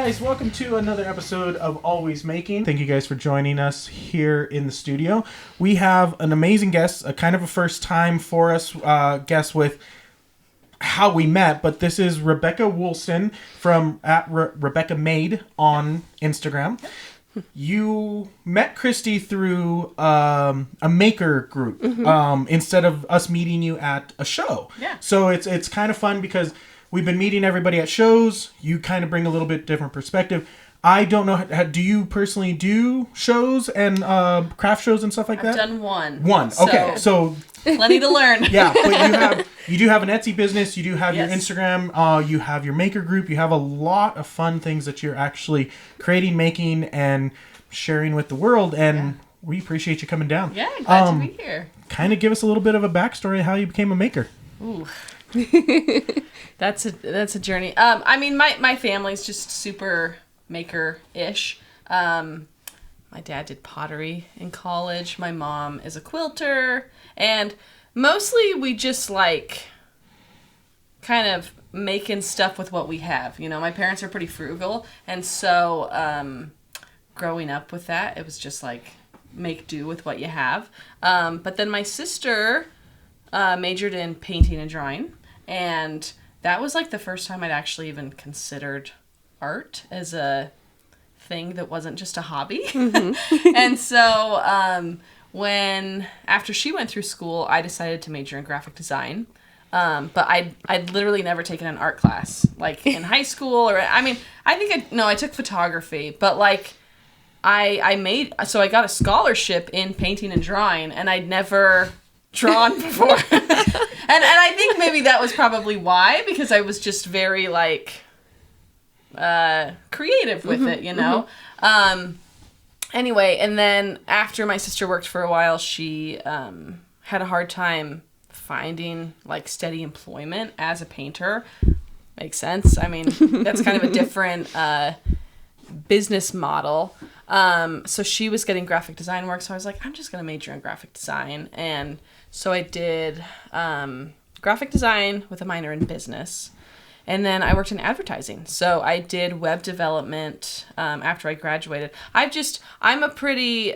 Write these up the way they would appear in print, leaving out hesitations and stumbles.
guys, welcome to another episode of Always Making. Thank you guys for joining us here in the studio. We have an amazing guest, a kind of a first time for us guest with how we met, but this is Rebecca Woolston from Rebecca Made on Instagram. You met Kristi through a maker group instead of us meeting you at a show. Yeah. So it's kind of fun because we've been meeting everybody at shows. You kind of bring a little bit different perspective. I don't know. Do you personally do shows and craft shows and stuff like that? I've done one. One. Okay. So plenty to learn. Yeah, but you do have an Etsy business. You do have Yes. your Instagram. You have your maker group. You have a lot of fun things that you're actually creating, making, and sharing with the world. And we appreciate you coming down. Yeah, glad to be here. Kind of give us a little bit of a backstory of how you became a maker. Ooh. That's a journey. I mean, my family's just super maker-ish. My dad did pottery in college. My mom is a quilter. And mostly we just like kind of making stuff with what we have. You know, my parents are pretty frugal. And so growing up with that, it was just like make do with what you have. But then my sister majored in painting and drawing. And that was like the first time I'd actually even considered art as a thing that wasn't just a hobby. Mm-hmm. And so when after she went through school, I decided to major in graphic design. But I'd literally never taken an art class like in high school I took photography, but like I got a scholarship in painting and drawing, and I'd never drawn before. and I think maybe that was probably why, because I was just very like creative with it, you know. Anyway, and then after my sister worked for a while, she had a hard time finding like steady employment as a painter. Makes sense. I mean, that's kind of a different business model. So she was getting graphic design work, so I was like, I'm just gonna major in graphic design. And so I did graphic design with a minor in business. And then I worked in advertising. So I did web development after I graduated. I'm a pretty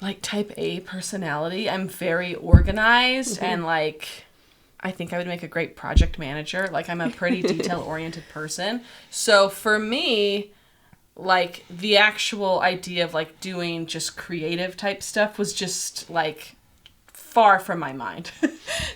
like type A personality. I'm very organized and like I think I would make a great project manager. Like I'm a pretty detail-oriented person. So for me, like the actual idea of like doing just creative type stuff was just like far from my mind.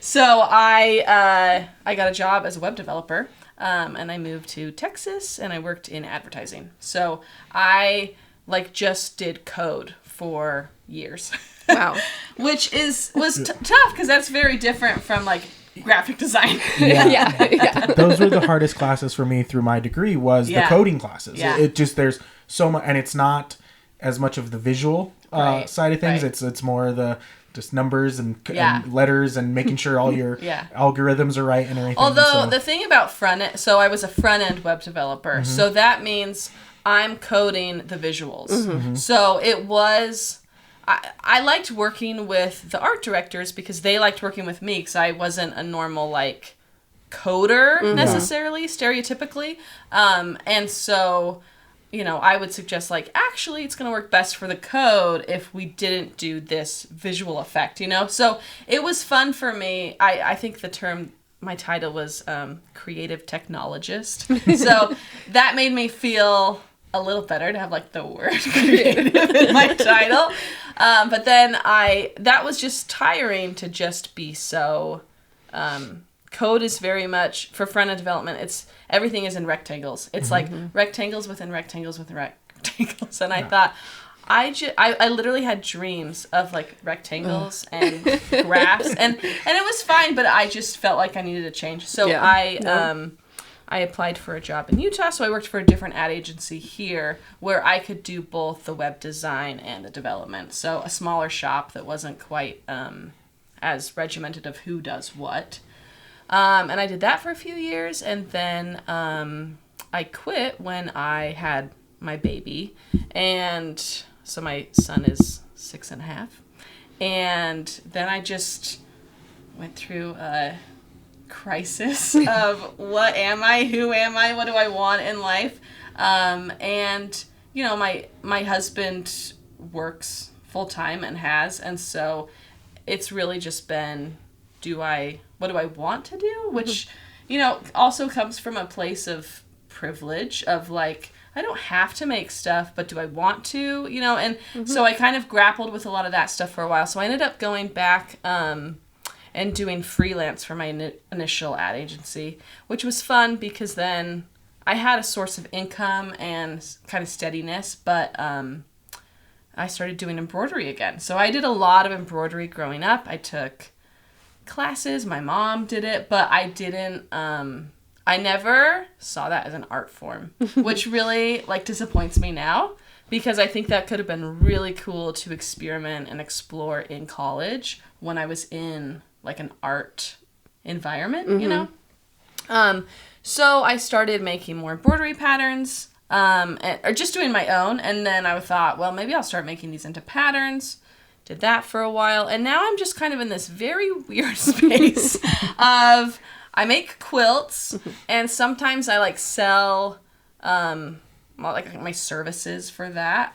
So I got a job as a web developer, and I moved to Texas and I worked in advertising. So I like just did code for years. Wow. Which was tough because that's very different from like graphic design. Yeah. Those were the hardest classes for me through my degree was the coding classes. Yeah. It just, there's so much, and it's not as much of the visual side of things. Right. It's more the just numbers and letters and making sure all your algorithms are right and everything. Although the thing about so I was a front-end web developer, so that means I'm coding the visuals. Mm-hmm. So it was... I liked working with the art directors because they liked working with me because I wasn't a normal, like, coder necessarily, stereotypically. And so, you know, I would suggest, like, actually it's going to work best for the code if we didn't do this visual effect, you know? So it was fun for me. I think the term... My title was creative technologist. So that made me feel a little better to have like the word creative in my title. But then that was just tiring to just be so, code is very much, for front-end development, everything is in rectangles. It's like rectangles within rectangles within rectangles. And I thought, I literally had dreams of like rectangles and graphs and it was fine, but I just felt like I needed a change. So I applied for a job in Utah, so I worked for a different ad agency here where I could do both the web design and the development. So a smaller shop that wasn't quite as regimented of who does what. And I did that for a few years, and then I quit when I had my baby. And so my son is 6.5. And then I just went through crisis of what am I, who am I, what do I want in life, and you know, my husband works full time and has, and so it's really just been, what do I want to do, which you know also comes from a place of privilege of like, I don't have to make stuff, but do I want to, you know? And so I kind of grappled with a lot of that stuff for a while. So I ended up going back and doing freelance for my initial ad agency, which was fun because then I had a source of income and kind of steadiness, but I started doing embroidery again. So I did a lot of embroidery growing up. I took classes. My mom did it, but I didn't... I never saw that as an art form, which really like disappoints me now because I think that could have been really cool to experiment and explore in college when I was in like an art environment, you know? So I started making more embroidery patterns, or just doing my own. And then I thought, well, maybe I'll start making these into patterns. Did that for a while. And now I'm just kind of in this very weird space of... I make quilts, and sometimes I like sell, like my services for that,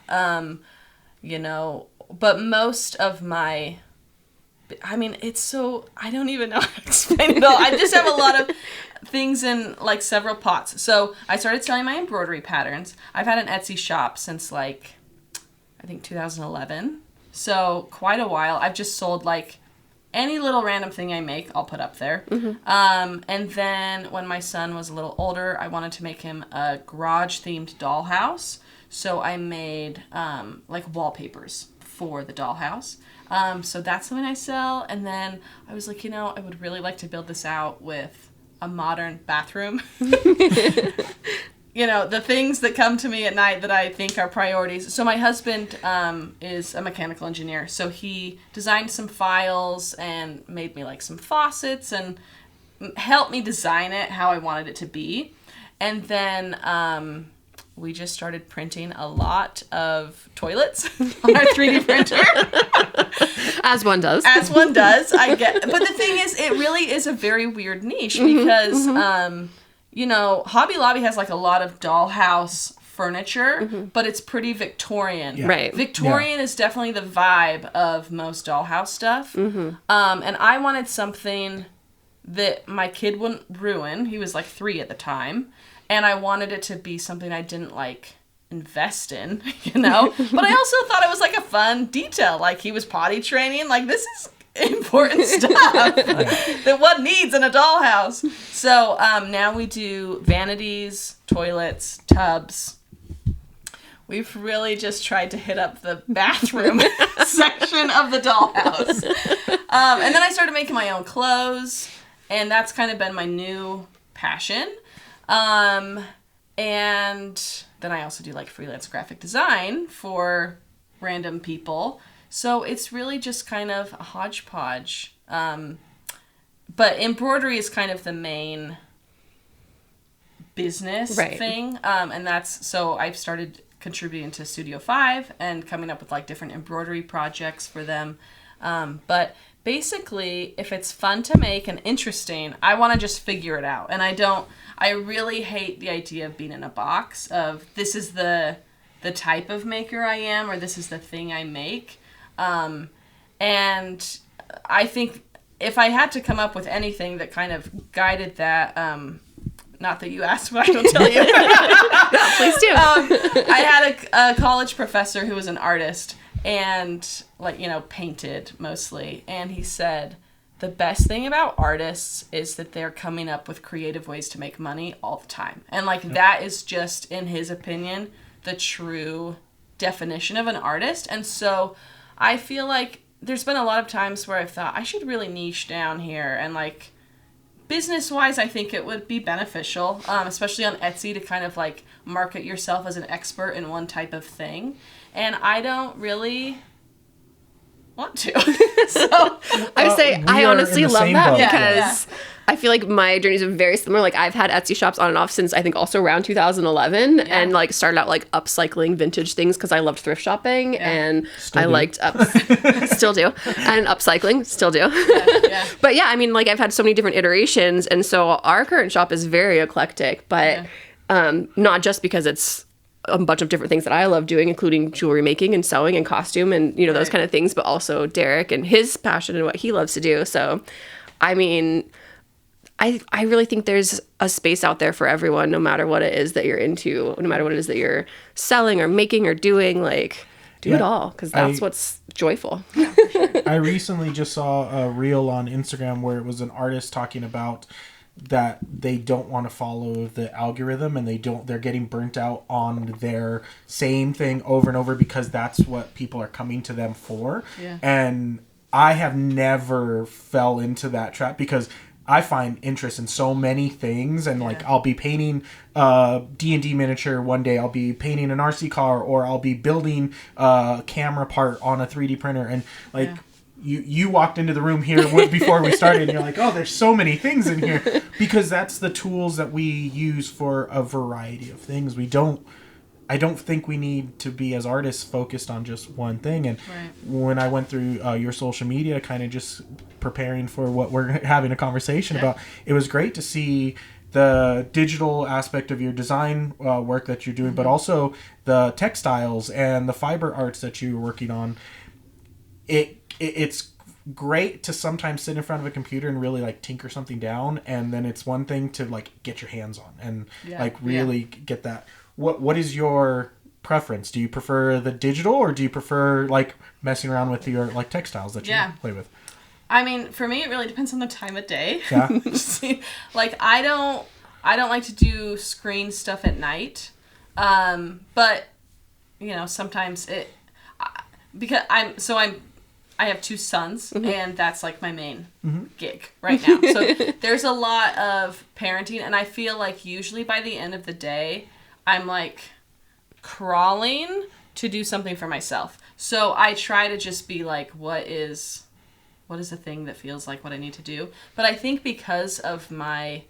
you know, but most of my, I mean, it's so, I don't even know how to explain it all. I just have a lot of things in like several pots. So I started selling my embroidery patterns. I've had an Etsy shop since like, I think 2011. So quite a while. I've just sold like any little random thing I make, I'll put up there. And then when my son was a little older, I wanted to make him a garage-themed dollhouse. So I made like wallpapers for the dollhouse. So that's something I sell. And then I was like, you know, I would really like to build this out with a modern bathroom. You know, the things that come to me at night that I think are priorities. So my husband is a mechanical engineer. So he designed some files and made me like some faucets and helped me design it how I wanted it to be. And then we just started printing a lot of toilets on our 3D printer. As one does. As one does. But the thing is, it really is a very weird niche because... you know, Hobby Lobby has like a lot of dollhouse furniture, but it's pretty Victorian. Yeah. Right. Victorian is definitely the vibe of most dollhouse stuff. And I wanted something that my kid wouldn't ruin. He was like 3 at the time. And I wanted it to be something I didn't like invest in, you know? But I also thought it was like a fun detail. Like he was potty training. Like this is important stuff that one needs in a dollhouse. So now we do vanities, toilets, tubs. We've really just tried to hit up the bathroom section of the dollhouse. And then I started making my own clothes, and that's kind of been my new passion. And then I also do like freelance graphic design for random people. So it's really just kind of a hodgepodge. But embroidery is kind of the main business thing. And that's, so I've started contributing to Studio 5 and coming up with like different embroidery projects for them. But basically, if it's fun to make and interesting, I want to just figure it out. And I really hate the idea of being in a box of this is the type of maker I am, or this is the thing I make. And I think if I had to come up with anything that kind of guided that, not that you asked, but I will tell you. No, please do. I had a college professor who was an artist and like, you know, painted mostly. And he said, the best thing about artists is that they're coming up with creative ways to make money all the time. And like, that is just, in his opinion, the true definition of an artist. And so I feel like there's been a lot of times where I've thought I should really niche down here, and like business-wise, I think it would be beneficial, especially on Etsy, to kind of like market yourself as an expert in one type of thing. And I don't really want to. So I would say I honestly love that because I feel like my journeys are very similar. Like I've had Etsy shops on and off since I think also around 2011 and like started out like upcycling vintage things because I loved thrift shopping and still I liked still do, and upcycling still do. But yeah, I mean, like I've had so many different iterations, and so our current shop is very eclectic, but not just because it's a bunch of different things that I love doing, including jewelry making and sewing and costume and, you know, those kind of things, but also Derek and his passion and what he loves to do. So, I mean, I really think there's a space out there for everyone, no matter what it is that you're into, no matter what it is that you're selling or making or doing, like, do it all, because that's what's joyful. I recently just saw a reel on Instagram where it was an artist talking about that they don't want to follow the algorithm and they're getting burnt out on their same thing over and over because that's what people are coming to them for. And I have never fell into that trap because I find interest in so many things, and like I'll be painting D&D miniature one day, I'll be painting an RC car, or I'll be building a camera part on a 3D printer, and like you walked into the room here before we started and you're like, oh, there's so many things in here, because that's the tools that we use for a variety of things. I don't think we need to be as artists focused on just one thing. And when I went through your social media, kind of just preparing for what we're having a conversation about, it was great to see the digital aspect of your design work that you're doing, but also the textiles and the fiber arts that you're working on. It's great to sometimes sit in front of a computer and really like tinker something down, and then it's one thing to like get your hands on and like really get that. What is your preference? Do you prefer the digital, or do you prefer like messing around with your like textiles that you play with? I mean, for me, it really depends on the time of day. Like I don't like to do screen stuff at night, but you know, sometimes because I have 2 sons, and that's like my main gig right now. So there's a lot of parenting, and I feel like usually by the end of the day, I'm like crawling to do something for myself. So I try to just be like, what is the thing that feels like what I need to do? But I think because of my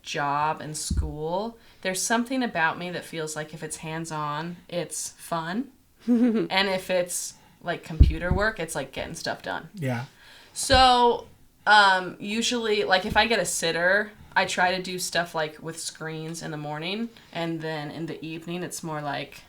job and school, there's something about me that feels like if it's hands-on, it's fun. And if it's like computer work, it's like getting stuff done. So usually, like if I get a sitter, I try to do stuff like with screens in the morning, and then in the evening it's more like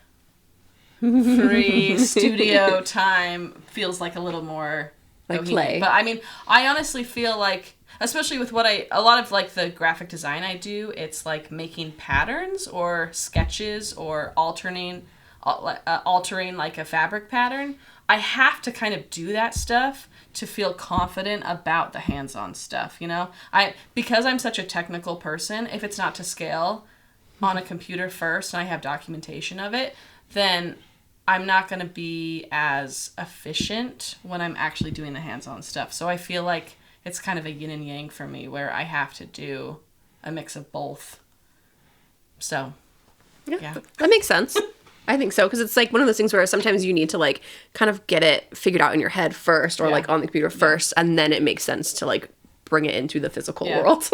free studio time. Feels like a little more like play. But I mean, I honestly feel like, especially with a lot of like the graphic design I do, it's like making patterns or sketches or altering like a fabric pattern. I have to kind of do that stuff to feel confident about the hands-on stuff, you know? Because I'm such a technical person, if it's not to scale on a computer first and I have documentation of it, then I'm not going to be as efficient when I'm actually doing the hands-on stuff. So I feel like it's kind of a yin and yang for me, where I have to do a mix of both. So, yeah. That makes sense. I think so, because it's like one of those things where sometimes you need to like kind of get it figured out in your head first, or like on the computer first, and then it makes sense to like bring it into the physical world.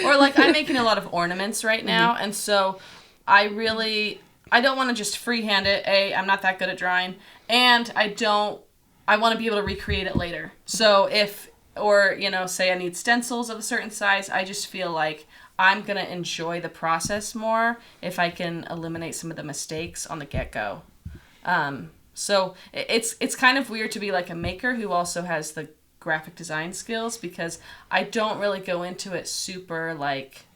Or like I'm making a lot of ornaments right now, and so I don't want to just freehand it. I'm not that good at drawing, and I want to be able to recreate it later. So say I need stencils of a certain size, I just feel like I'm going to enjoy the process more if I can eliminate some of the mistakes on the get-go. So it's kind of weird to be like a maker who also has the graphic design skills, because I don't really go into it super like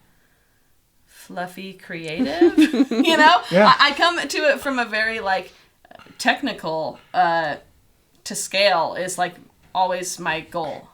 fluffy creative, you know? Yeah. I come to it from a very like technical to scale is like always my goal.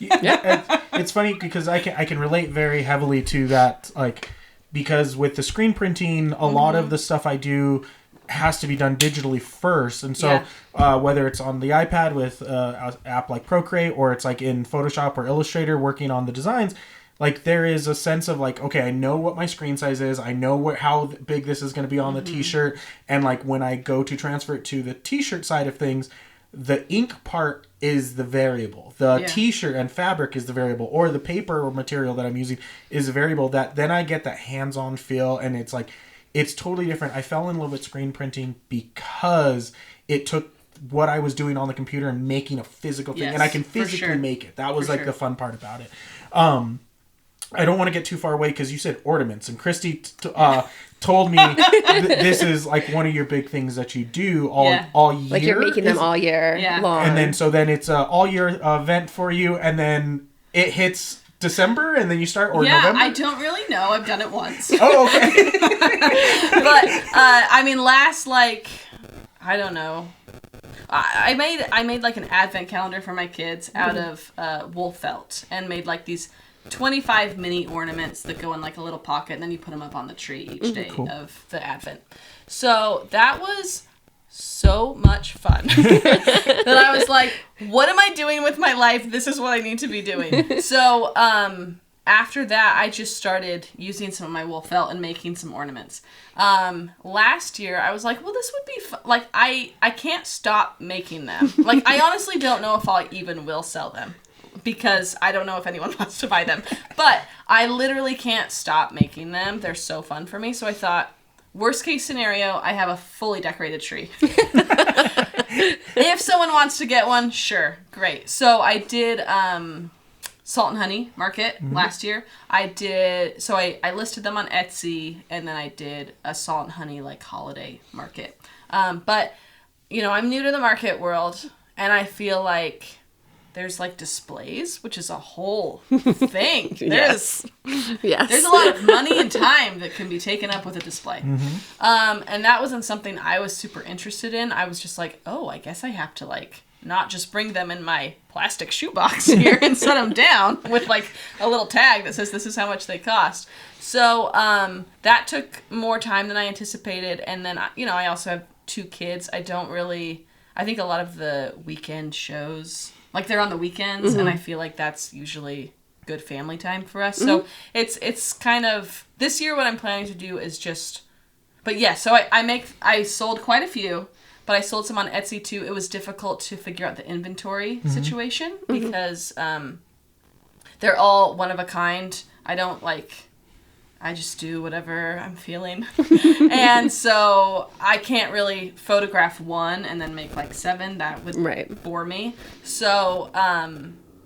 Yeah, it's funny because I can relate very heavily to that, like, because with the screen printing, a lot of the stuff I do has to be done digitally first, and so whether it's on the iPad with an app like Procreate, or it's like in Photoshop or Illustrator working on the designs, like there is a sense of like, okay, I know what my screen size is, I know how big this is going to be on the t-shirt, and like when I go to transfer it to the t-shirt side of things, the ink part is the variable. The t-shirt and fabric is the variable, or the paper or material that I'm using is a variable that then I get that hands-on feel, and it's like, it's totally different. I fell in love with screen printing because it took what I was doing on the computer and making a physical thing, and I can physically make it. That was like the fun part about it. I don't want to get too far away because you said ornaments, and Kristi told me this is like one of your big things that you do all year. Like you're making them all year long. And then it's a all year event for you, and then it hits December, and then you start, or November? I don't really know. I've done it once. Oh, okay. But, I mean, I don't know. I made like an advent calendar for my kids out of wool felt, and made like these 25 mini ornaments that go in like a little pocket, and then you put them up on the tree each day of the advent. So that was so much fun that I was like, what am I doing with my life? This is what I need to be doing. So after that, I just started using some of my wool felt and making some ornaments. Last year, I was like, well, this would be fun. Like, I can't stop making them. Like, I honestly don't know if I even will sell them, because I don't know if anyone wants to buy them. But I literally can't stop making them. They're so fun for me. So I thought, worst case scenario, I have a fully decorated tree. If someone wants to get one, sure, great. So I did Salt and Honey Market last year. I listed them on Etsy, and then I did a Salt and Honey like holiday market. But, I'm new to the market world, and I feel like there's like displays, which is a whole thing. Yes. There's a lot of money and time that can be taken up with a display. And that wasn't something I was super interested in. I was just like, oh, I guess I have to like not just bring them in my plastic shoebox here and set them down with like a little tag that says this is how much they cost. So that took more time than I anticipated. And then, I also have 2 kids. I think a lot of the weekend shows, like they're on the weekends, and I feel like that's usually good family time for us. So it's kind of, this year what I'm planning to do is just, but yeah, so I sold quite a few, but I sold some on Etsy too. It was difficult to figure out the inventory situation because they're all one of a kind. I just do whatever I'm feeling. And so I can't really photograph one and then make like 7. That would bore me. So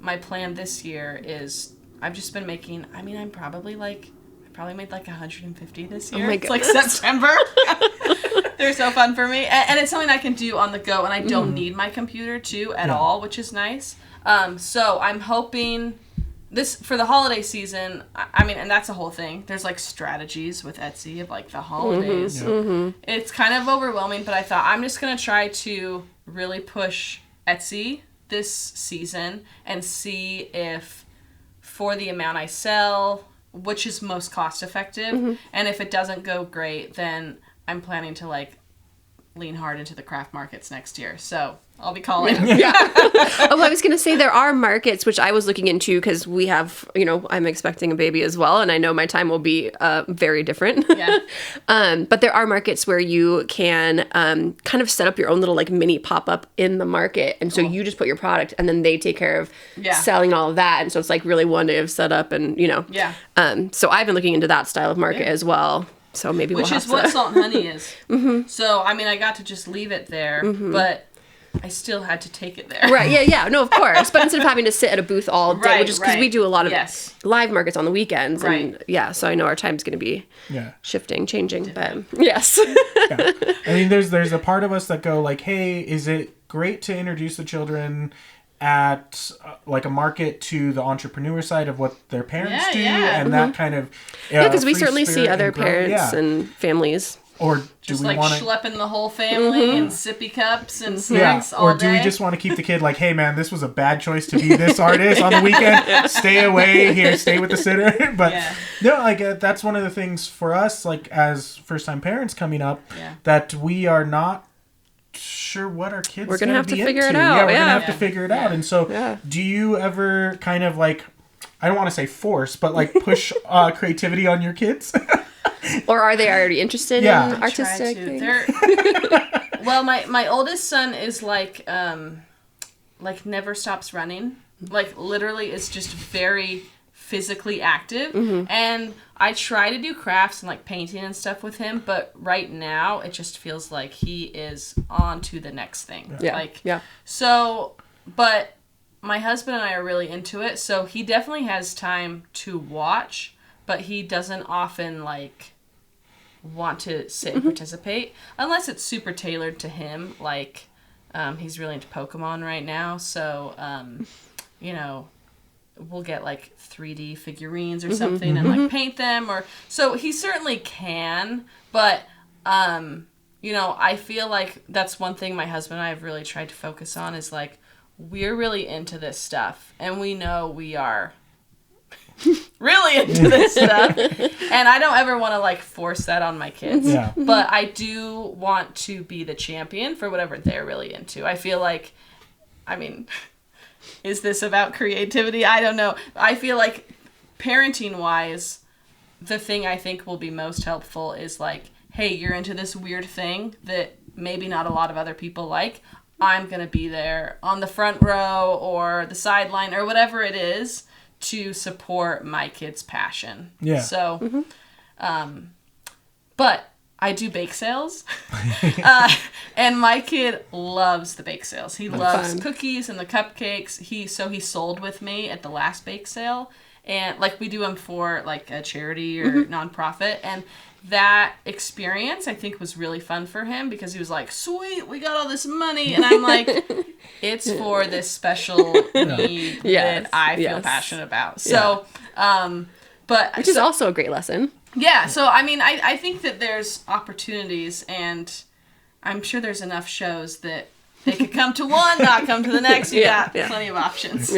my plan this year is I've just been making, I probably made like 150 this year. Oh my it's like September. They're so fun for me. And it's something I can do on the go, and I don't need my computer too at all, which is nice. So I'm hoping this for the holiday season. And that's a whole thing. There's like strategies with Etsy of like the holidays. It's kind of overwhelming, but I thought I'm just going to try to really push Etsy this season and see if for the amount I sell, which is most cost effective. And if it doesn't go great, then I'm planning to like lean hard into the craft markets next year. So I'll be calling. Oh, I was going to say there are markets, which I was looking into because we have, I'm expecting a baby as well. And I know my time will be very different. But there are markets where you can kind of set up your own little like mini pop-up in the market. And so you just put your product and then they take care of selling all of that. And so it's like really one day of setup and, so I've been looking into that style of market as well. So maybe Which is what Salt and Honey is. So, I got to just leave it there, but I still had to take it there. Right, yeah. No, of course. But instead of having to sit at a booth all day, which is because we do a lot of live markets on the weekends. And so I know our time's going to be shifting, changing. But yes. There's a part of us that go like, hey, is it great to introduce the children at like a market to the entrepreneur side of what their parents do and that kind of because we certainly see other parents and families, or do we want to schlepping the whole family in sippy cups and snacks all day? Or do we just want to keep the kid like, hey man, this was a bad choice to be this artist on the weekend, stay away here, stay with the sitter. But no, like that's one of the things for us, like as first time parents coming up, that we are not sure what our kids we're gonna have to figure it out. We're gonna have to figure it out. And so do you ever kind of like, I don't want to say force, but like push creativity on your kids? Or are they already interested in artistic things? Well, my oldest son is like never stops running. Like literally is just very physically active. And I try to do crafts and like painting and stuff with him, but right now it just feels like he is on to the next thing. So, but my husband and I are really into it, so he definitely has time to watch, but he doesn't often like want to sit and participate unless it's super tailored to him. Like he's really into Pokemon right now, so you know, we'll get like 3D figurines or something and like paint them, or so he certainly can, but you know, I feel like that's one thing my husband and I have really tried to focus on is like we're really into this stuff and we know we are really into this stuff, and I don't ever want to like force that on my kids. But I do want to be the champion for whatever they're really into. I feel like, I mean, is this about creativity? I don't know. I feel like parenting wise, the thing I think will be most helpful is like, hey, you're into this weird thing that maybe not a lot of other people like. I'm going to be there on the front row or the sideline or whatever it is to support my kid's passion. So, but I do bake sales, and my kid loves the bake sales. He loves cookies and the cupcakes. He sold with me at the last bake sale, and like we do them for like a charity or nonprofit, and that experience I think was really fun for him because he was like, "Sweet, we got all this money," and I'm like, "It's for this special need that I feel passionate about." So, but which is also a great lesson. Yeah, so I mean, I think that there's opportunities, and I'm sure there's enough shows that they could come to one, not come to the next. You got plenty of options.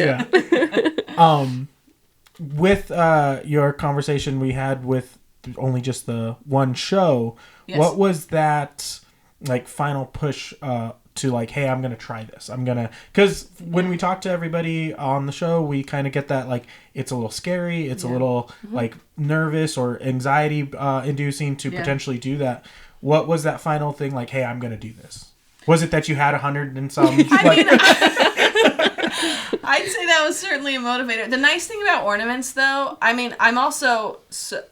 With your conversation we had with only just the one show, what was that like final push to like, hey, I'm gonna try this. Because when we talk to everybody on the show, we kind of get that like it's a little scary, it's a little like nervous or anxiety inducing to potentially do that. What was that final thing like, hey, I'm gonna do this? Was it that you had 100 and some? I'd say that was certainly a motivator. The nice thing about ornaments, though, I mean, I'm also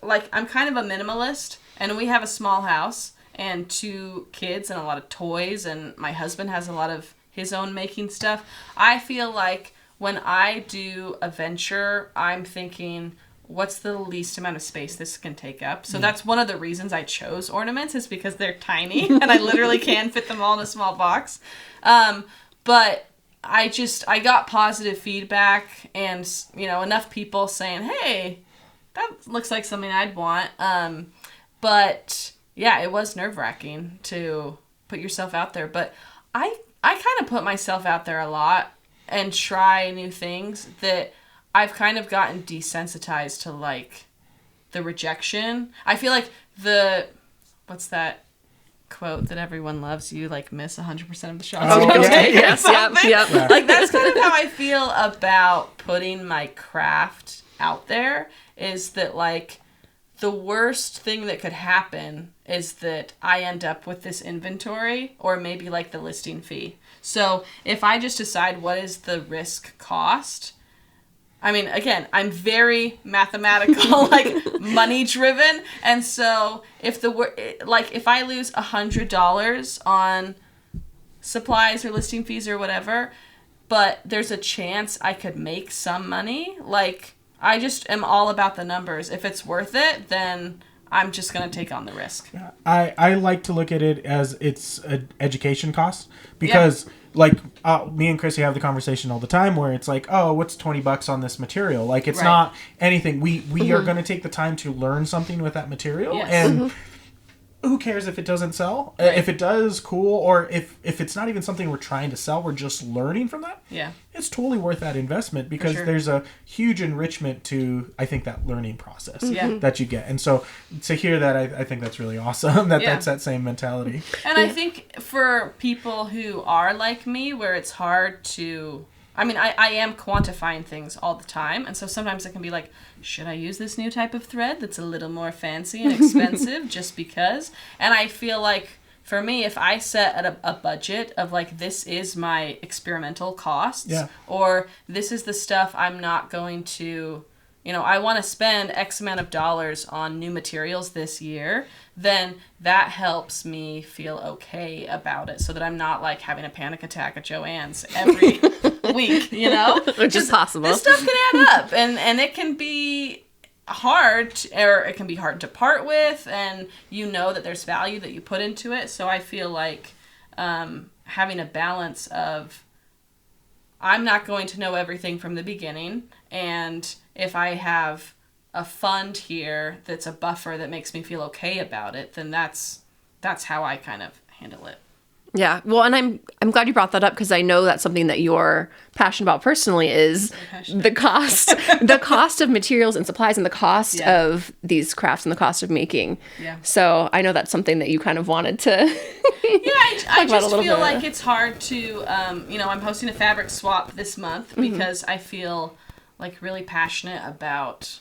I'm kind of a minimalist, and we have a small house and 2 kids and a lot of toys, and my husband has a lot of his own making stuff. I feel like when I do a venture, I'm thinking, what's the least amount of space this can take up? So that's one of the reasons I chose ornaments, is because they're tiny and I literally can fit them all in a small box. But I got positive feedback and, you know, enough people saying, hey, that looks like something I'd want. But yeah, it was nerve-wracking to put yourself out there. But I kind of put myself out there a lot and try new things that I've kind of gotten desensitized to, like, the rejection. I feel like what's that quote that everyone loves? You, like, miss 100% of the shots. Yep. Like, that's kind of how I feel about putting my craft out there, is that, like, the worst thing that could happen is that I end up with this inventory or maybe like the listing fee. So if I just decide what is the risk cost, I mean, again, I'm very mathematical, like money driven. And so if I lose $100 on supplies or listing fees or whatever, but there's a chance I could make some money, like, I just am all about the numbers. If it's worth it, then I'm just going to take on the risk. I like to look at it as it's an education cost, because like me and Kristi have the conversation all the time where it's like, oh, what's $20 on this material? Like, it's not anything. We are going to take the time to learn something with that material, and who cares if it doesn't sell? If it does, cool. Or if it's not even something we're trying to sell, we're just learning from that. Yeah, it's totally worth that investment, because there's a huge enrichment to, I think, that learning process that you get. And so to hear that, I think that's really awesome. That's that same mentality. And I think for people who are like me, where it's hard to, I mean, I am quantifying things all the time, and so sometimes it can be like, should I use this new type of thread that's a little more fancy and expensive just because? And I feel like for me, if I set at a budget of like, this is my experimental costs, or this is the stuff I'm not going to, I want to spend X amount of dollars on new materials this year, then that helps me feel okay about it so that I'm not like having a panic attack at Joann's every week, Which is possible. This stuff can add up, and it can be hard, or it can be hard to part with, and that there's value that you put into it. So I feel like having a balance of, I'm not going to know everything from the beginning, and if I have a fund here that's a buffer that makes me feel okay about it, then that's how I kind of handle it. Yeah. Well, and I'm glad you brought that up, because I know that's something that you're passionate about personally, is the cost of materials and supplies, and the cost of these crafts, and the cost of making. Yeah. So I know that's something that you kind of wanted to I just feel like it's hard to, I'm hosting a fabric swap this month because I feel like really passionate about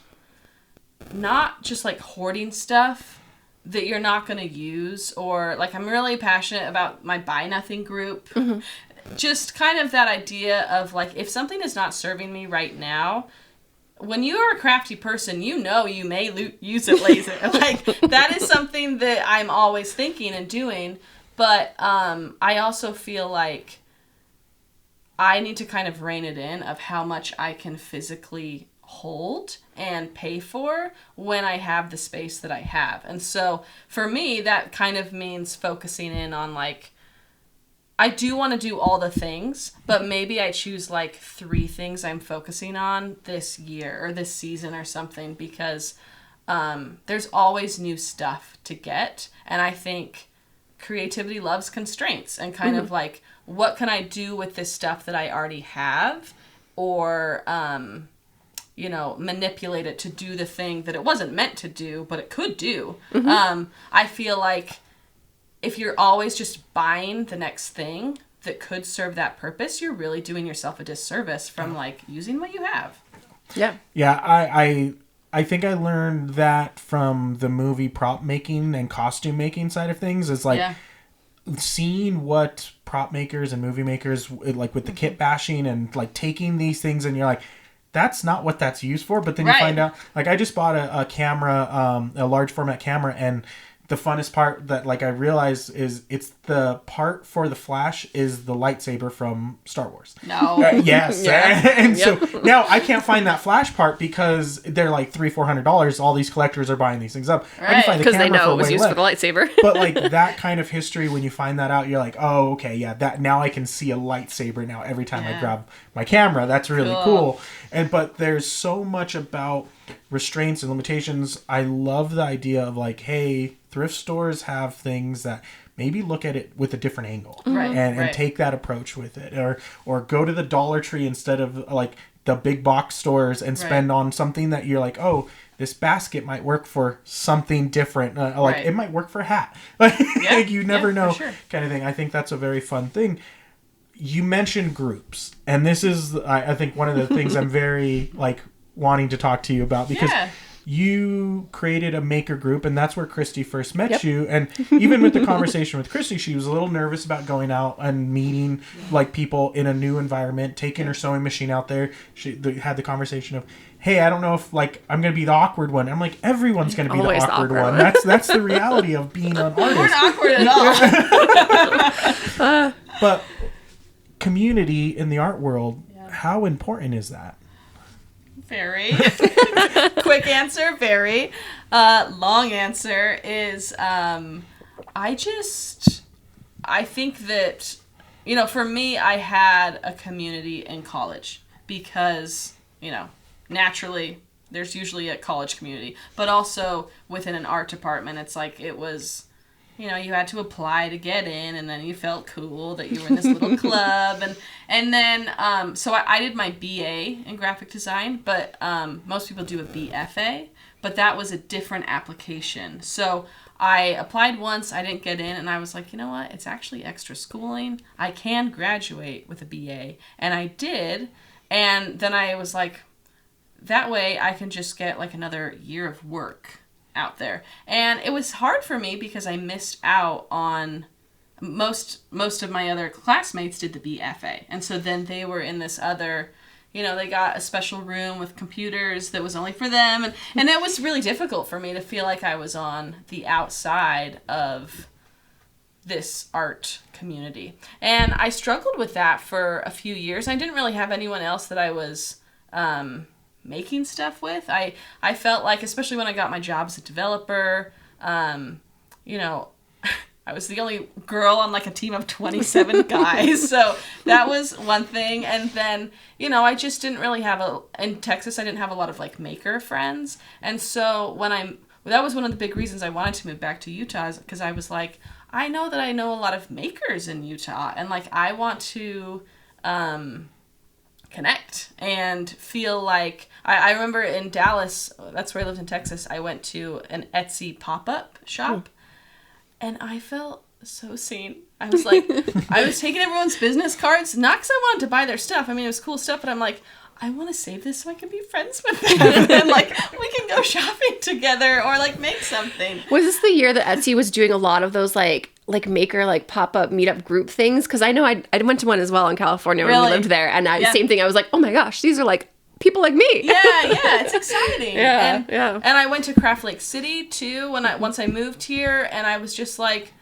not just like hoarding stuff that you're not going to use, or like I'm really passionate about my buy nothing group. Just kind of that idea of like, if something is not serving me right now, when you are a crafty person, you may use it later. Like, that is something that I'm always thinking and doing. But I also feel like I need to kind of rein it in of how much I can physically hold and pay for when I have the space that I have. And so for me, that kind of means focusing in on like, I do want to do all the things, but maybe I choose like 3 things I'm focusing on this year or this season or something, because there's always new stuff to get. And I think creativity loves constraints, and kind of like, what can I do with this stuff that I already have, or manipulate it to do the thing that it wasn't meant to do, but it could do. I feel like if you're always just buying the next thing that could serve that purpose, you're really doing yourself a disservice from like using what you have. Yeah. Yeah, I think I learned that from the movie prop making and costume making side of things. It's like seeing what prop makers and movie makers, like with the kit bashing and like taking these things, and you're like, that's not what that's used for. But then you find out, like, I just bought a camera, a large format camera, and the funnest part that like I realized is it's the part for the flash is the lightsaber from Star Wars. No. Yes. And so now I can't find that flash part because they're like $300-$400. All these collectors are buying these things up. Right. Because they know it was used for the lightsaber. But like that kind of history, when you find that out, you're like, oh, okay, yeah, that now I can see a lightsaber now every time I grab my camera. That's really cool. But there's so much about restraints and limitations. I love the idea of like, hey, thrift stores have things that maybe look at it with a different angle, and take that approach with it, or go to the Dollar Tree instead of like the big box stores and spend on something that you're like, oh, this basket might work for something different. Like it might work for a hat. Like you never know, kind of thing. I think that's a very fun thing. You mentioned groups, and this is, I think, one of the things I'm very like wanting to talk to you about, because you created a maker group, and that's where Kristi first met you. And even with the conversation with Kristi, she was a little nervous about going out and meeting like people in a new environment, taking her sewing machine out there. She had the conversation of, hey, I don't know if like I'm going to be the awkward one. I'm like, everyone's going to be the awkward one. That's the reality of being an artist. We're not awkward at all. But community in the art world, how important is that? Very. Quick answer, very. Long answer is, I think that, for me, I had a community in college because, naturally there's usually a college community, but also within an art department, it's like it was, you had to apply to get in, and then you felt cool that you were in this little club. And then, so I did my BA in graphic design, but most people do a BFA, but that was a different application. So I applied once, I didn't get in, and I was like, you know what? It's actually extra schooling. I can graduate with a BA. And I did. And then I was like, that way I can just get like another year of work out there. And it was hard for me because I missed out on most of my other classmates did the BFA. And so then they were in this other, they got a special room with computers that was only for them. And it was really difficult for me to feel like I was on the outside of this art community. And I struggled with that for a few years. I didn't really have anyone else that I was making stuff with. I felt like, especially when I got my job as a developer, I was the only girl on like a team of 27 guys. So that was one thing. And then, I just didn't really in Texas, I didn't have a lot of like maker friends. And so that was one of the big reasons I wanted to move back to Utah, because I was like, I know that I know a lot of makers in Utah, and like I want to connect and feel like I remember in Dallas, that's where I lived in Texas, I went to an Etsy pop-up shop, and I felt so seen. I was like, I was taking everyone's business cards, not because I wanted to buy their stuff. I mean, it was cool stuff, but I'm like, I want to save this so I can be friends with them. And like, we can go shopping together or like make something. Was this the year that Etsy was doing a lot of those like maker, like pop-up meetup group things? Because I know I went to one as well in California when we lived there. And same thing. I was like, oh my gosh, these are like people like me. Yeah, it's exciting. And I went to Craft Lake City too once I moved here, and I was just like,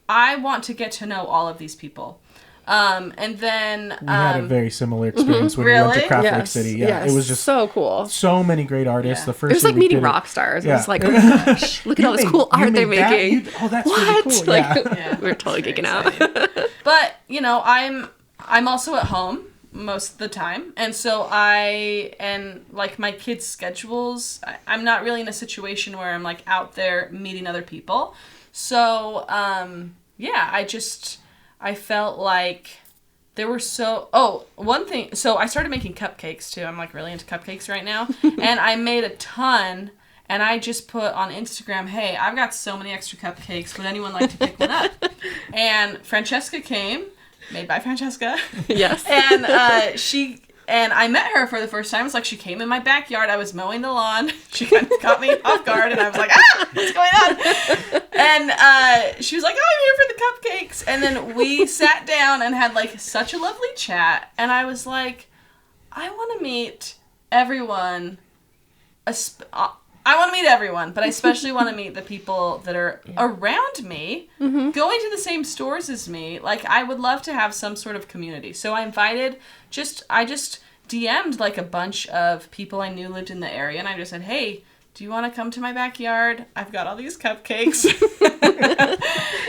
I want to get to know all of these people. And then we had a very similar experience when we went to Craft Lake City. Yeah, it was just so cool. So many great artists. The first it was like meeting rock stars. It was like, oh my gosh, look at all this cool art they're making. That's really cool. Like, we were totally geeking out. But I'm also at home most of the time, and so like my kids' schedules, I'm not really in a situation where I'm like out there meeting other people. So I felt like there were one thing. So I started making cupcakes too. I'm like really into cupcakes right now. And I made a ton, and I just put on Instagram, hey, I've got so many extra cupcakes. Would anyone like to pick one up? And Francesca came, made by Francesca. Yes. And I met her for the first time. It was like she came in my backyard. I was mowing the lawn. She kind of caught me off guard, and I was like, what's going on? And she was like, I'm here for the cupcakes. And then we sat down and had like such a lovely chat. And I was like, I want to meet everyone. I want to meet everyone, but I especially want to meet the people that are around me, going to the same stores as me. Like, I would love to have some sort of community. So I just DM'd like a bunch of people I knew lived in the area, and I just said, hey, do you want to come to my backyard? I've got all these cupcakes.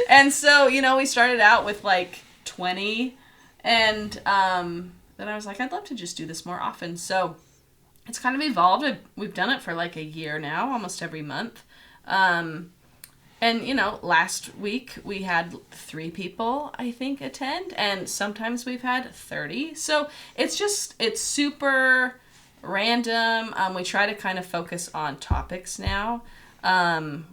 And so, we started out with like 20, and then I was like, I'd love to just do this more often. So it's kind of evolved. We've done it for like a year now, almost every month. And, last week we had 3 people, I think, attend. And sometimes we've had 30. So it's super random. We try to kind of focus on topics now,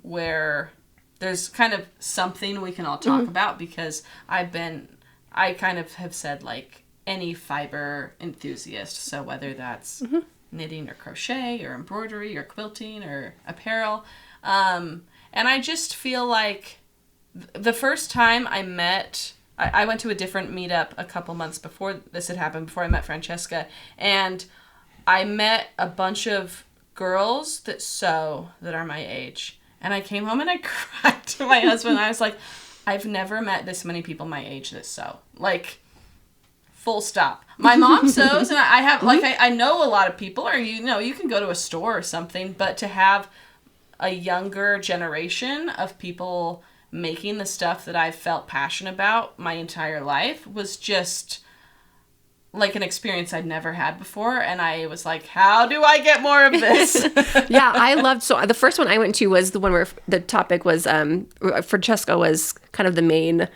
where there's kind of something we can all talk about, because I kind of have said like any fiber enthusiast. So whether that's knitting or crochet or embroidery or quilting or apparel. And I just feel like the first time I went to a different meetup a couple months before this had happened, before I met Francesca, and I met a bunch of girls that sew that are my age. And I came home and I cried to my husband. I was like, I've never met this many people my age that sew. Like, full stop. My mom sews, and I have, like, I know a lot of people, or, you can go to a store or something, but to have a younger generation of people making the stuff that I've felt passionate about my entire life was just like an experience I'd never had before. And I was like, how do I get more of this? Yeah, I loved, so the first one I went to was the one where the topic was, Francesca was kind of the main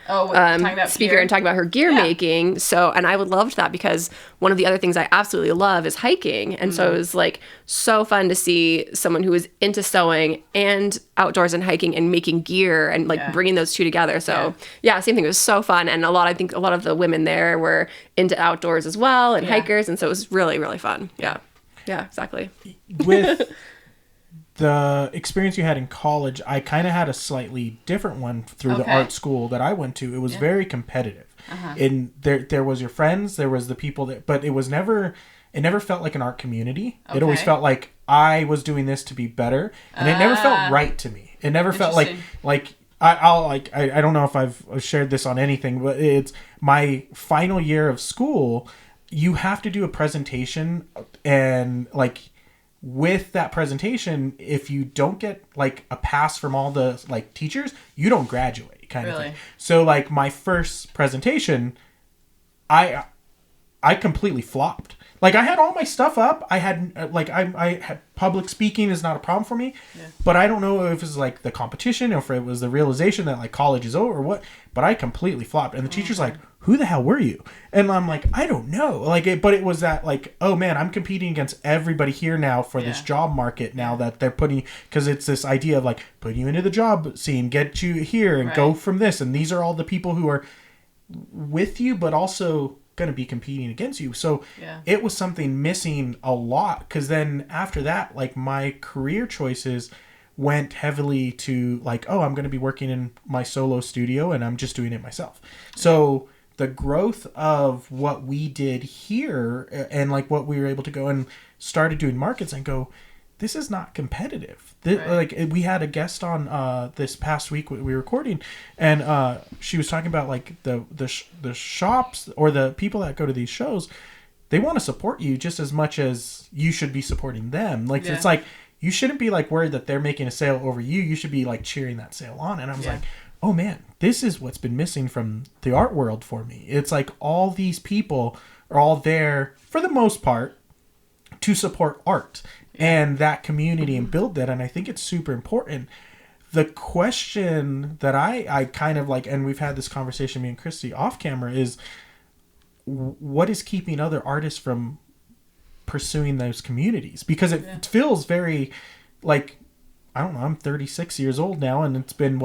speaker gear. And talking about her gear making. So, and I would loved that, because one of the other things I absolutely love is hiking. And so it was like so fun to see someone who was into sewing and outdoors and hiking and making gear and like bringing those two together. So same thing. It was so fun. And I think a lot of the women there were into outdoors as well, and hikers. And so it was really, really fun. Yeah. Yeah, exactly. With the experience you had in college, I kind of had a slightly different one through the art school that I went to. It was very competitive. And there was your friends, there was the people but it never felt like an art community. It always felt like I was doing this to be better, and it never felt right to me. It never felt like I don't know if I've shared this on anything, but it's my final year of school. You have to do a presentation, and like with that presentation, if you don't get like a pass from all the like teachers, you don't graduate kind of thing. So like my first presentation, I completely flopped. Like I had all my stuff up. I had I had public speaking is not a problem for me, but I don't know if it's like the competition or if it was the realization that like college is over or what. But I completely flopped, and the teacher's like, "Who the hell were you?" And I'm like, "I don't know." But it was that like, oh man, I'm competing against everybody here now for this job market now that they're putting, because it's this idea of like putting you into the job scene, get you here and go from this, and these are all the people who are with you, but also going to be competing against you. So it was something missing a lot, because then after that, like my career choices went heavily to like, oh, I'm going to be working in my solo studio and I'm just doing it myself. So the growth of what we did here and like what we were able to go and started doing markets and go, this is not competitive. Like we had a guest on this past week we were recording, and she was talking about like the shops or the people that go to these shows, they want to support you just as much as you should be supporting them. Like it's like you shouldn't be like worried that they're making a sale over you. You should be like cheering that sale on. And I was like, oh man, this is what's been missing from the art world for me. It's like all these people are all there for the most part to support art and that community and build that. And I think it's super important. The question that I kind of like, and we've had this conversation, me and Kristi off camera, is what is keeping other artists from pursuing those communities? Because it feels very like, I don't know, I'm 36 years old now, and it's been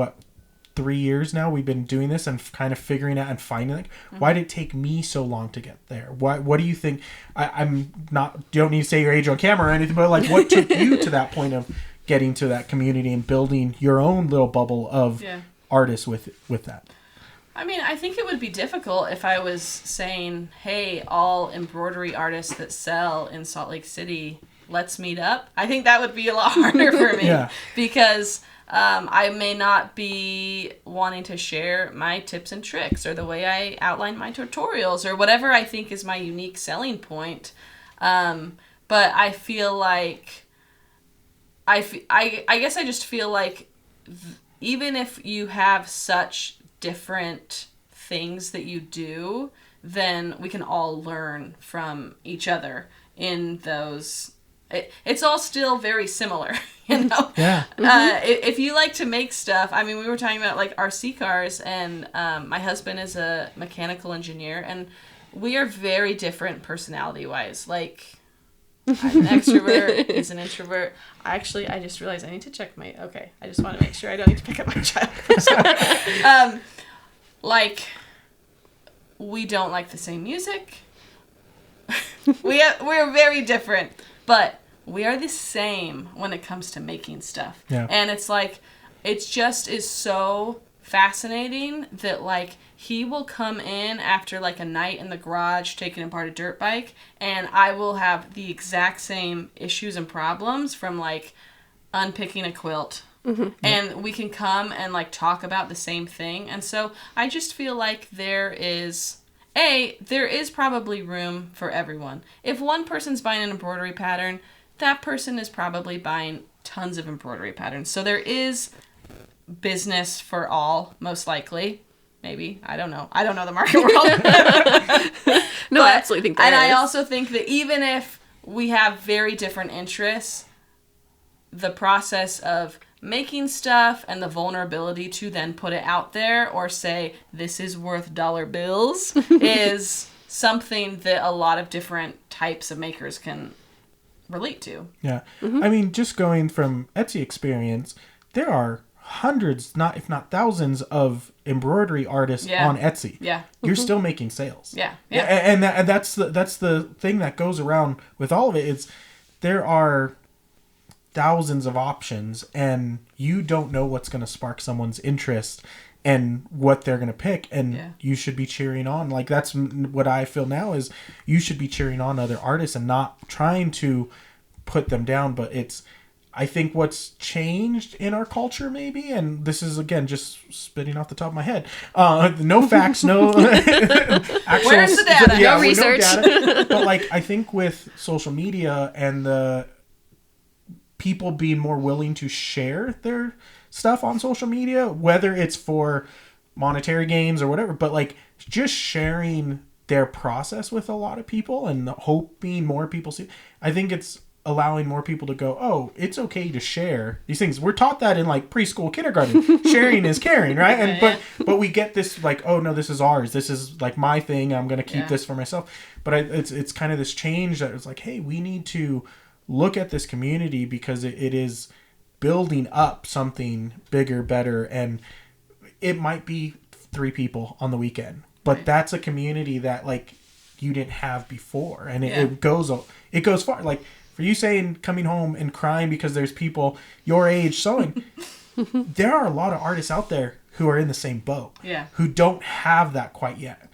3 years now we've been doing this and kind of figuring out and finding like, why did it take me so long to get there? What do you think? I'm not, you don't need to say your age on camera or anything, but like what took you to that point of getting to that community and building your own little bubble of artists with that? I mean, I think it would be difficult if I was saying, hey, all embroidery artists that sell in Salt Lake City, let's meet up. I think that would be a lot harder for me because I may not be wanting to share my tips and tricks or the way I outline my tutorials or whatever I think is my unique selling point. But I feel like, I guess I just feel like even if you have such different things that you do, then we can all learn from each other in those. It's all still very similar, you know? Yeah. If you like to make stuff, I mean, we were talking about like RC cars, and my husband is a mechanical engineer, and we are very different personality-wise. Like, I'm an extrovert, he's an introvert. I just realized I need to check I just want to make sure I don't need to pick up my child. Like, we don't like the same music. We're very different, but we are the same when it comes to making stuff. Yeah. And it's like, it just is so fascinating that like he will come in after like a night in the garage taking apart a dirt bike, and I will have the exact same issues and problems from like unpicking a quilt. And we can come and like talk about the same thing. And so I just feel like there is probably room for everyone. If one person's buying an embroidery pattern, that person is probably buying tons of embroidery patterns. So there is business for all, most likely. Maybe. I don't know. I don't know the market world. No, I absolutely think that. I also think that even if we have very different interests, the process of making stuff and the vulnerability to then put it out there or say, this is worth dollar bills, is something that a lot of different types of makers can relate to. Yeah. I mean, just going from Etsy experience, there are hundreds, if not thousands, of embroidery artists on Etsy. Yeah. You're still making sales. Yeah. And that's the thing that goes around with all of it. It's there are thousands of options, and you don't know what's going to spark someone's interest and what they're going to pick, and you should be cheering on. Like, that's what I feel now, is you should be cheering on other artists and not trying to put them down. But it's, I think what's changed in our culture, maybe, and this is, again, just spitting off the top of my head, no facts, no actual, where's the data? No research. No data. But like, I think with social media and the people being more willing to share their stuff on social media, whether it's for monetary gains or whatever, but like just sharing their process with a lot of people and hoping more people see, I think it's allowing more people to go, oh, it's okay to share these things. We're taught that in like preschool, kindergarten. Sharing is caring, right? And but we get this like, oh no, this is ours. This is like my thing. I'm gonna keep this for myself. But it's kind of this change that it's like, hey, we need to look at this community because it is building up something bigger, better, and it might be 3 people on the weekend, but that's a community that like you didn't have before, and it goes far. Like, for you saying coming home and crying because there's people your age sewing, there are a lot of artists out there who are in the same boat, who don't have that quite yet.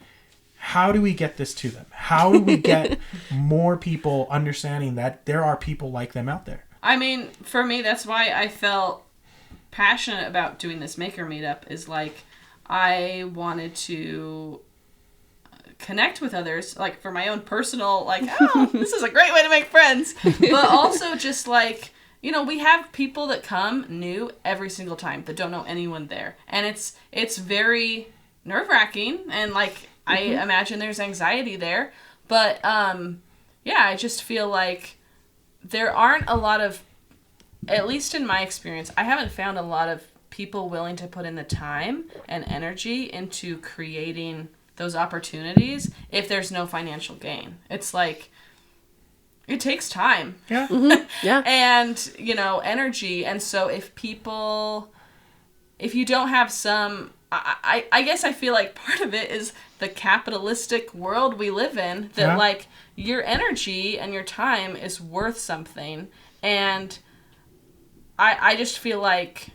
How do we get this to them? How do we get more people understanding that there are people like them out there? I mean, for me, that's why I felt passionate about doing this maker meetup, is like, I wanted to connect with others, like for my own personal, like, oh, this is a great way to make friends. But also just like, you know, we have people that come new every single time that don't know anyone there. And it's very nerve-wracking, and like, I imagine there's anxiety there. But I just feel like there aren't a lot of, at least in my experience, I haven't found a lot of people willing to put in the time and energy into creating those opportunities if there's no financial gain. It's like, it takes time. Yeah. And, you know, energy. And so if you don't have some, I guess I feel like part of it is the capitalistic world we live in, that like, your energy and your time is worth something. And I just feel like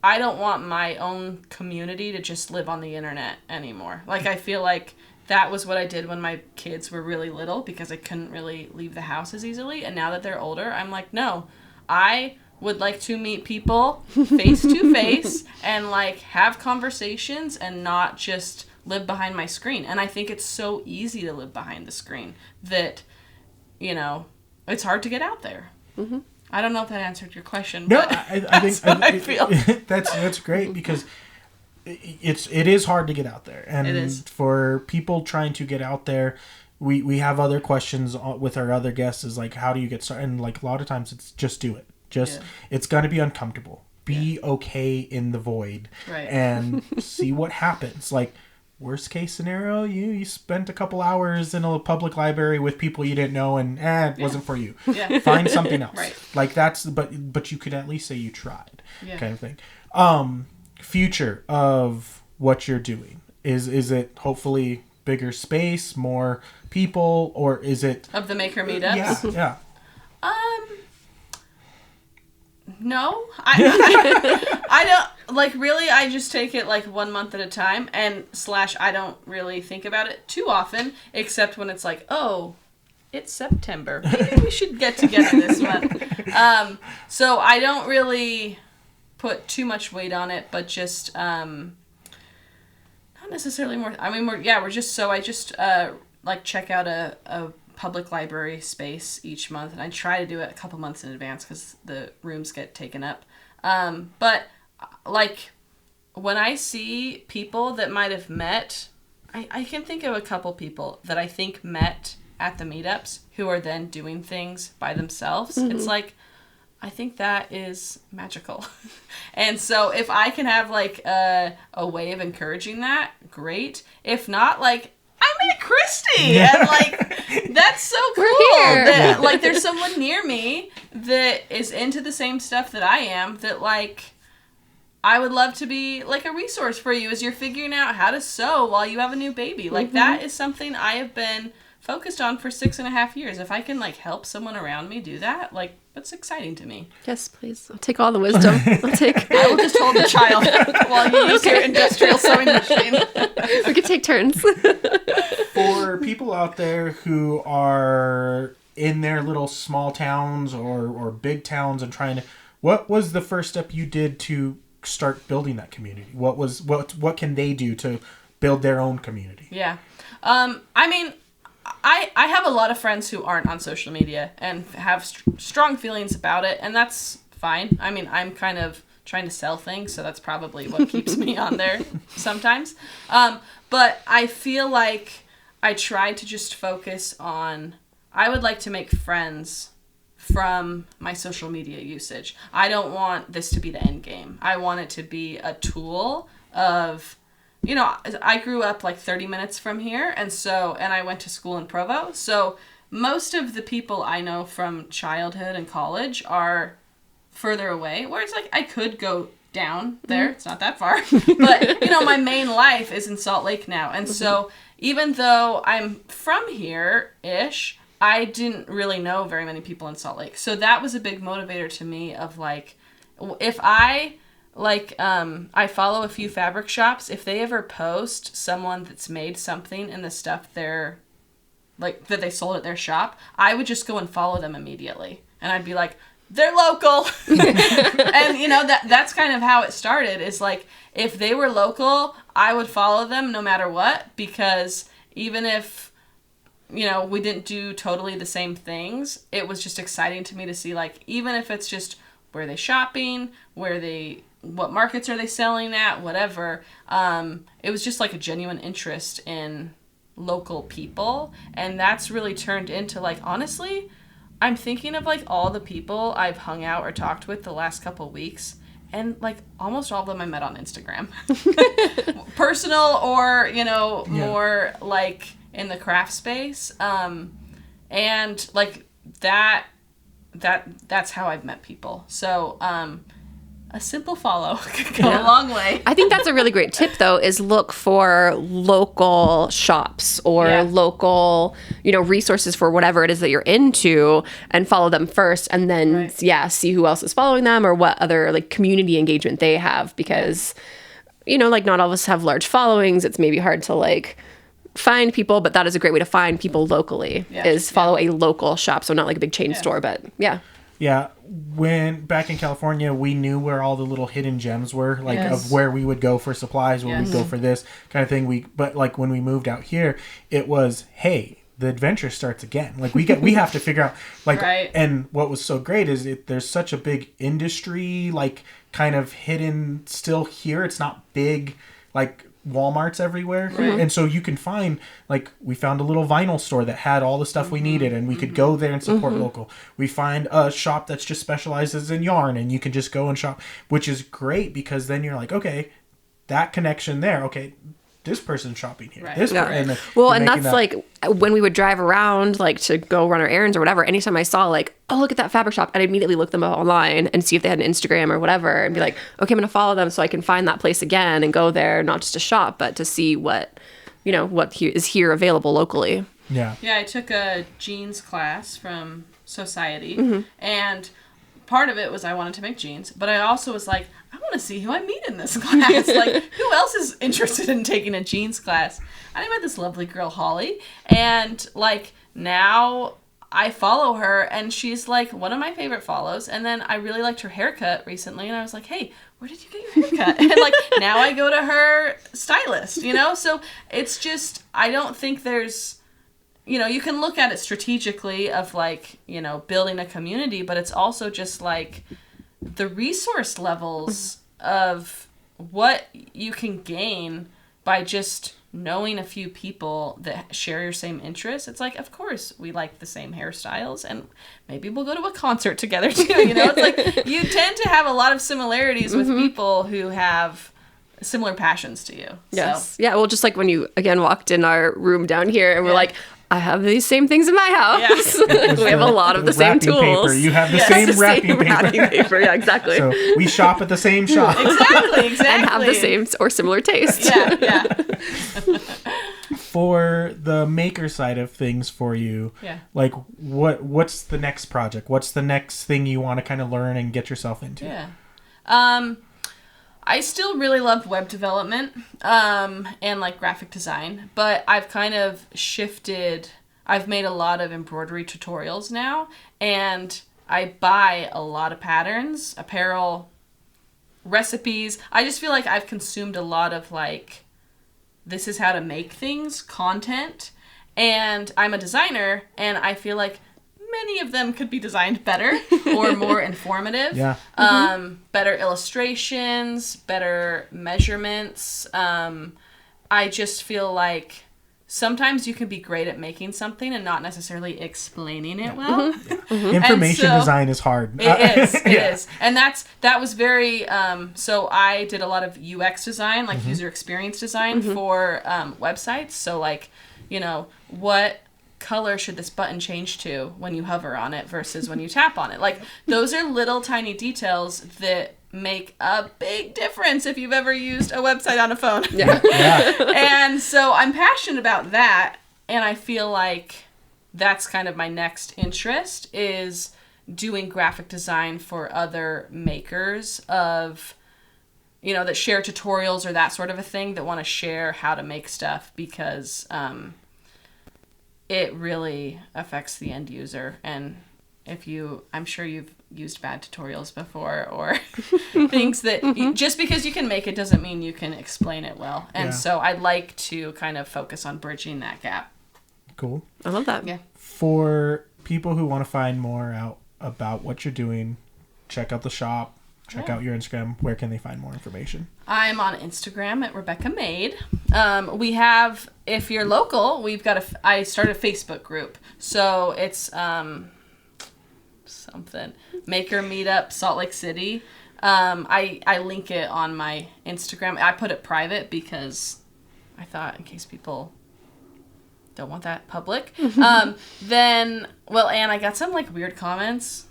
I don't want my own community to just live on the internet anymore. Like, I feel like that was what I did when my kids were really little, because I couldn't really leave the house as easily. And now that they're older, I'm like, no, I would like to meet people face to face and like have conversations and not just live behind my screen. And I think it's so easy to live behind the screen that, you know, it's hard to get out there. Mm-hmm. I don't know if that answered your question. No, but I think I feel. That's great, because it is hard to get out there, and it is. For people trying to get out there, we have other questions with our other guests, is like, how do you get started? And like, a lot of times it's just do it. It's going to be uncomfortable. Be okay in the void, right? And see what happens. Like, worst case scenario, you spent a couple hours in a public library with people you didn't know, and it wasn't for you. Yeah. Find something else. Right. Like, that's, but you could at least say you tried, kind of thing. Future of what you're doing, is it hopefully bigger space, more people, or is it of the maker meetups? Yeah. No, I don't, like, really, I just take it like 1 month at a time, and / I don't really think about it too often, except when it's like, oh, it's September, maybe we should get together this month. So I don't really put too much weight on it, but just not necessarily more. I mean, I just like check out a public library space each month, and I try to do it a couple months in advance because the rooms get taken up. But like, when I see people that might have met, I can think of a couple people that I think met at the meetups who are then doing things by themselves. Mm-hmm. It's like, I think that is magical. And so if I can have like a way of encouraging that, great. If not, like, I met Kristi, and like, that's so cool that like there's someone near me that is into the same stuff that I am, that like, I would love to be like a resource for you as you're figuring out how to sew while you have a new baby. Like, that is something I have been focused on for 6.5 years. If I can like help someone around me do that, like that's exciting to me. Yes, please. I'll take all the wisdom. I will just hold the child while you use your industrial sewing machine. We could take turns. For people out there who are in their little small towns or big towns and what was the first step you did to start building that community? What can they do to build their own community? Yeah. I mean, I have a lot of friends who aren't on social media and have strong feelings about it, and that's fine. I mean, I'm kind of trying to sell things, so that's probably what keeps me on there sometimes. But I feel like I try to just focus on, I would like to make friends from my social media usage. I don't want this to be the end game. I want it to be a tool of, you know, I grew up like 30 minutes from here, and I went to school in Provo. So most of the people I know from childhood and college are further away, where it's like I could go down there. It's not that far. But, you know, my main life is in Salt Lake now. And so even though I'm from here-ish, I didn't really know very many people in Salt Lake. So that was a big motivator to me of like, if I follow a few fabric shops, if they ever post someone that's made something in the stuff they're like that they sold at their shop, I would just go and follow them immediately. And I'd be like, they're local. And you know, that's kind of how it started, is like, if they were local, I would follow them no matter what, because even if, you know, we didn't do totally the same things, it was just exciting to me to see, like, even if it's just where are they shopping, what markets are they selling at, whatever. It was just like a genuine interest in local people. And that's really turned into, like, honestly, I'm thinking of like all the people I've hung out or talked with the last couple weeks, and like almost all of them I met on Instagram. Personal or, you know, more like in the craft space. And like that's how I've met people. So, a simple follow could go a long way. I think that's a really great tip, though, is look for local shops or local, you know, resources for whatever it is that you're into, and follow them first, and then, see who else is following them or what other, like, community engagement they have, because, you know, like, not all of us have large followings. It's maybe hard to, like, find people, but that is a great way to find people locally, is follow a local shop. So not like a big chain store, but Yeah, when back in California, we knew where all the little hidden gems were, like of where we would go for supplies, where we'd go for this kind of thing. But like when we moved out here, it was, hey, the adventure starts again. Like we have to figure out, like, and what was so great is there's such a big industry, like kind of hidden still here. It's not big, like Walmart's everywhere, and so you can find, like, we found a little vinyl store that had all the stuff we needed, and we could go there and support local. We find a shop that's just specializes in yarn, and you can just go and shop, which is great, because then you're like, okay, that connection there, okay, this person's shopping here. This person, and that's like when we would drive around, like, to go run our errands or whatever. Anytime I saw, like, oh, look at that fabric shop, I'd immediately look them up online and see if they had an Instagram or whatever, and be like, okay, I'm gonna follow them so I can find that place again and go there, not just to shop, but to see what, you know, what is here available locally. Yeah, I took a jeans class from Society, and part of it was I wanted to make jeans, but I also was like, I want to see who I meet in this class. Like, who else is interested in taking a jeans class? And I met this lovely girl, Holly, and like now I follow her, and she's like one of my favorite follows. And then I really liked her haircut recently, and I was like, hey, where did you get your haircut? And like now I go to her stylist, you know? So it's just, I don't think there's, you know, you can look at it strategically of like, you know, building a community, but it's also just like the resource levels of what you can gain by just knowing a few people that share your same interests. It's like, of course we like the same hairstyles, and maybe we'll go to a concert together too, you know? It's like you tend to have a lot of similarities with people who have similar passions to you. Yes. So. Yeah, well, just like when you again walked in our room down here and we're like, I have these same things in my house. Yeah. We have a lot of the same tools. Paper. You have the same wrapping paper. Yeah, exactly. So we shop at the same shop. Exactly. And have the same or similar taste. Yeah. for the maker side of things for you, like what's the next project? What's the next thing you want to kind of learn and get yourself into? I still really love web development and like graphic design, but I've kind of shifted. I've made a lot of embroidery tutorials now, and I buy a lot of patterns, apparel, recipes. I just feel like I've consumed a lot of like, this is how to make things, content, and I'm a designer, and I feel like many of them could be designed better or more informative. Better illustrations, better measurements. I just feel like sometimes you can be great at making something and not necessarily explaining it well. Information design is hard. It is. It is. And that was very, so I did a lot of UX design, like user experience design for websites. So like, you know, what color should this button change to when you hover on it versus when you tap on it? Like, those are little tiny details that make a big difference if you've ever used a website on a phone. And so I'm passionate about that, and I feel like that's kind of my next interest, is doing graphic design for other makers of, you know, that share tutorials or that sort of a thing, that want to share how to make stuff, because it really affects the end user. And I'm sure you've used bad tutorials before, or things that just because you can make it doesn't mean you can explain it well. And so I'd like to kind of focus on bridging that gap. Cool. I love that. Yeah. For people who want to find more out about what you're doing, check out the shop, check out your Instagram. Where can they find more information? I'm on Instagram at Rebecca Made. We have, if you're local, I started a Facebook group. So it's something Maker Meetup Salt Lake City. I link it on my Instagram. I put it private because I thought, in case people don't want that public. Anne, I got some like weird comments.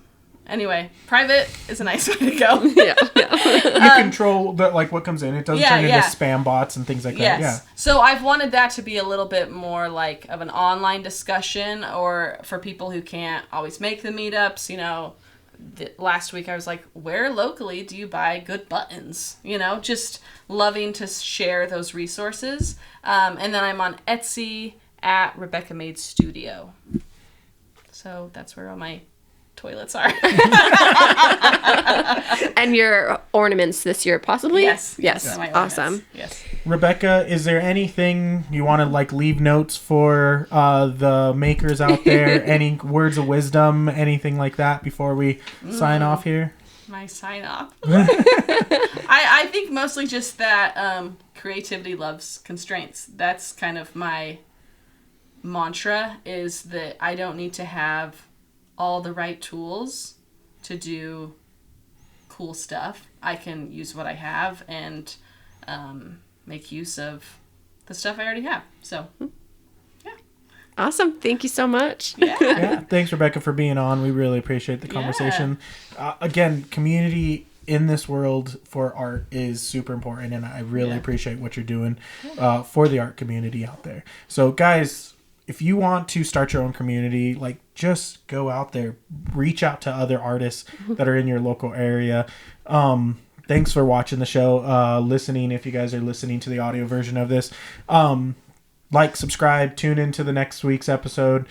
Anyway, private is a nice way to go. You control what comes in. It doesn't turn into spam bots and things like that. Yeah. So I've wanted that to be a little bit more like of an online discussion, or for people who can't always make the meetups. You know, last week I was like, where locally do you buy good buttons? You know, just loving to share those resources. And then I'm on Etsy at Rebecca Made Studio. So that's where all my toilets are. And your ornaments this year, possibly? Yes. Awesome. Yes. Rebecca, is there anything you want to like leave notes for the makers out there? Any words of wisdom, anything like that before we sign off here? My sign off. I think mostly just that creativity loves constraints. That's kind of my mantra, is that I don't need to have all the right tools to do cool stuff. I can use what I have and make use of the stuff I already have. So, yeah. Awesome. Thank you so much. Yeah. Thanks, Rebecca, for being on. We really appreciate the conversation. Again, community in this world for art is super important, and I really appreciate what you're doing for the art community out there. So, guys, if you want to start your own community, like, just go out there, reach out to other artists that are in your local area. Thanks for watching the show, listening. If you guys are listening to the audio version of this, like, subscribe, tune into the next week's episode.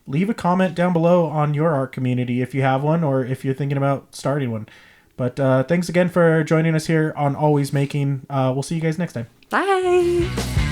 Leave a comment down below on your art community if you have one, or if you're thinking about starting one. But thanks again for joining us here on Always Making. We'll see you guys next time. Bye.